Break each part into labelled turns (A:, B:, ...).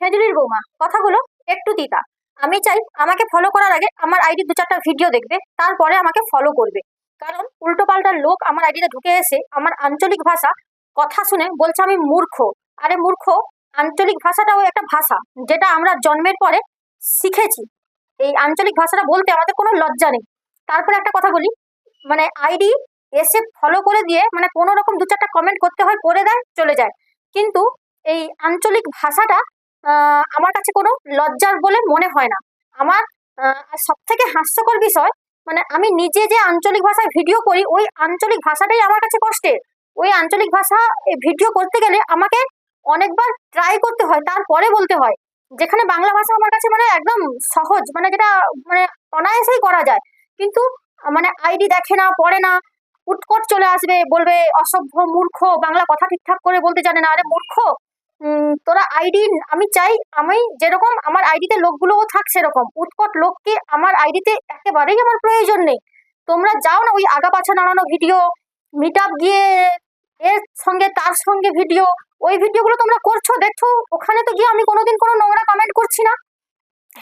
A: খেজুরির বৌমা কথাগুলো একটু তিতা। আমি চাই আমাকে ফলো করার আগে আমার আইডি 2-4টা ভিডিও দেখবে, তারপরে আমাকে ফলো করবে। কারণ উল্টোপাল্টা লোক আমার আইডিতে ঢুকে এসে আমার আঞ্চলিক ভাষা কথা শুনে বলছে আমি মূর্খ। আরে মূর্খ, আঞ্চলিক ভাষাটাও একটা ভাষা, যেটা আমরা জন্মের পরে শিখেছি। এই আঞ্চলিক ভাষাটা বলতে আমাদের কোনো লজ্জা নেই। তারপরে একটা কথা বলি, মানে আইডি এসে ফলো করে দিয়ে মানে কোনো রকম 2-4টা কমেন্ট করতে হয়, করে দেয়, চলে যায়। কিন্তু এই আঞ্চলিক ভাষাটা আমার কাছে কোনো লজ্জার বলে মনে হয় না। আমার সব থেকে হাস্যকর বিষয়, মানে আমি নিজে যে আঞ্চলিক ভাষায় ভিডিও করি, ওই আঞ্চলিক ভাষাটাই আমার কাছে কষ্টের। ওই আঞ্চলিক ভাষা ভিডিও করতে গেলে আমাকে অনেকবার ট্রাই করতে হয়, তারপরে বলতে হয়। যেখানে বাংলা ভাষা আমার কাছে মানে একদম সহজ, মানে যেটা মানে অনায়াসেই করা যায়। কিন্তু মানে আইডি দেখে না, পড়ে না, উৎকট চলে আসবে, বলবে অসভ্য, মূর্খ, বাংলা কথা ঠিকঠাক করে বলতে জানে না। আরে মূর্খ, তোরা আইডি, আমি চাই আমি যেরকম আমার আইডিতে লোকগুলোও থাক সেরকম। উৎকট লোককে আমার আইডিতে একেবারেই আমার প্রয়োজন নেই। তোমরা যাও না ওই আগা পাছা নাড়ানো ভিডিও, মিট আপ গিয়ে এর সঙ্গে তার সঙ্গে ভিডিও, ওই ভিডিওগুলো তোমরা করছো, দেখছো, ওখানে তো গিয়ে আমি কোনোদিন কোনো নোংরা কমেন্ট করছি না।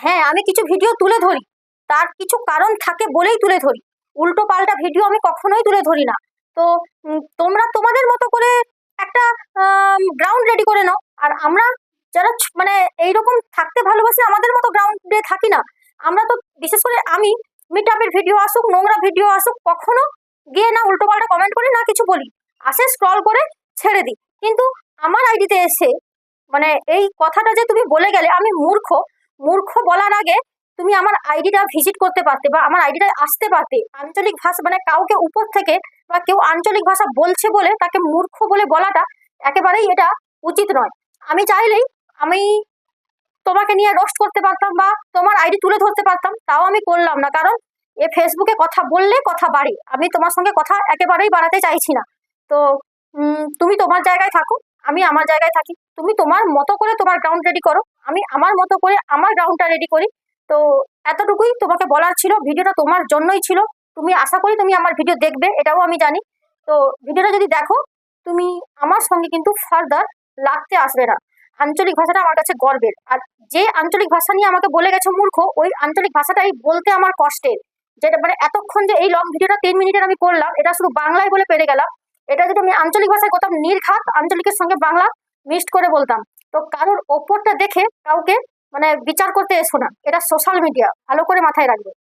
A: হ্যাঁ, আমি কিছু ভিডিও তুলে ধরি, তার কিছু কারণ থাকে বলেই তুলে ধরি। উল্টো পাল্টা ভিডিও আমি কখনোই তুলে ধরি না। তো তোমরা তোমাদের মতো করে একটা গ্রাউন্ড রেডি করে নাও। আর আমরা যারা মানে এইরকম থাকতে ভালোবাসি, আমাদের মতো গ্রাউন্ডে থাকি না। আমরা তো বিশেষ করে আমি মিট আপের ভিডিও আসুক, নোংরা ভিডিও আসুক, কখনো গিয়ে না উল্টো পাল্টা কমেন্ট করি না কিছু বলি, আসে স্ক্রল করে ছেড়ে দিই। কিন্তু আমার আইডিতে এসে মানে এই কথাটা যে তুমি বলে গেলে আমি মূর্খ, মূর্খ বলার আগে তুমি আমার আইডিটা ভিজিট করতে পারতে বা আমার আইডিটায় আসতে পারতে। আঞ্চলিক ভাষা মানে কাউকে উপর থেকে বা কেউ আঞ্চলিক ভাষা বলছে বলে তাকে মূর্খ বলে বলাটা একেবারেই এটা উচিত নয়। আমি চাইলেই আমি তোমাকে নিয়ে রোস্ট করতে পারতাম বা তোমার আইডি তুলে ধরতে পারতাম, তাও আমি করলাম না। কারণ এ ফেসবুকে কথা বললে কথা বাড়ে, আমি তোমার সঙ্গে কথা একেবারেই বাড়াতে চাইছি না। তো তুমি তোমার জায়গায় থাকো, আমি আমার জায়গায় থাকি। তুমি তোমার মতো করে তোমার গ্রাউন্ড রেডি করো, আমি আমার মতো করে আমার গ্রাউন্ডটা রেডি করি। তো এতটুকুই তোমাকে বলার ছিল, ভিডিওটা তোমার জন্যই ছিল। তুমি আশা করি তুমি আমার ভিডিও দেখবে, এটাও আমি জানি। তো ভিডিওটা যদি দেখো, তুমি আমার সঙ্গে কিন্তু ফার্দার লাগতে আসবে না। আঞ্চলিক ভাষাটা আমার কাছে গর্বের। আর যে আঞ্চলিক ভাষা নিয়ে আমাকে বলে গেছে মূর্খ, ওই আঞ্চলিক ভাষাটাই বলতে আমার কষ্টের। যেটা মানে এতক্ষণ যে এই লং ভিডিওটা 3 মিনিটের আমি করলাম, এটা শুধু বাংলায় বলে পেরে গেলাম। এটা যদি আমি আঞ্চলিক ভাষায় করতাম, নির্ঘাত আঞ্চলিকের সঙ্গে বাংলা মিক্সড করে বলতাম। তো কারোর ওপরটা দেখে কাউকে মানে বিচার করতে এসো না, এটা সোশ্যাল মিডিয়া, ভালো করে মাথায় রাখবে।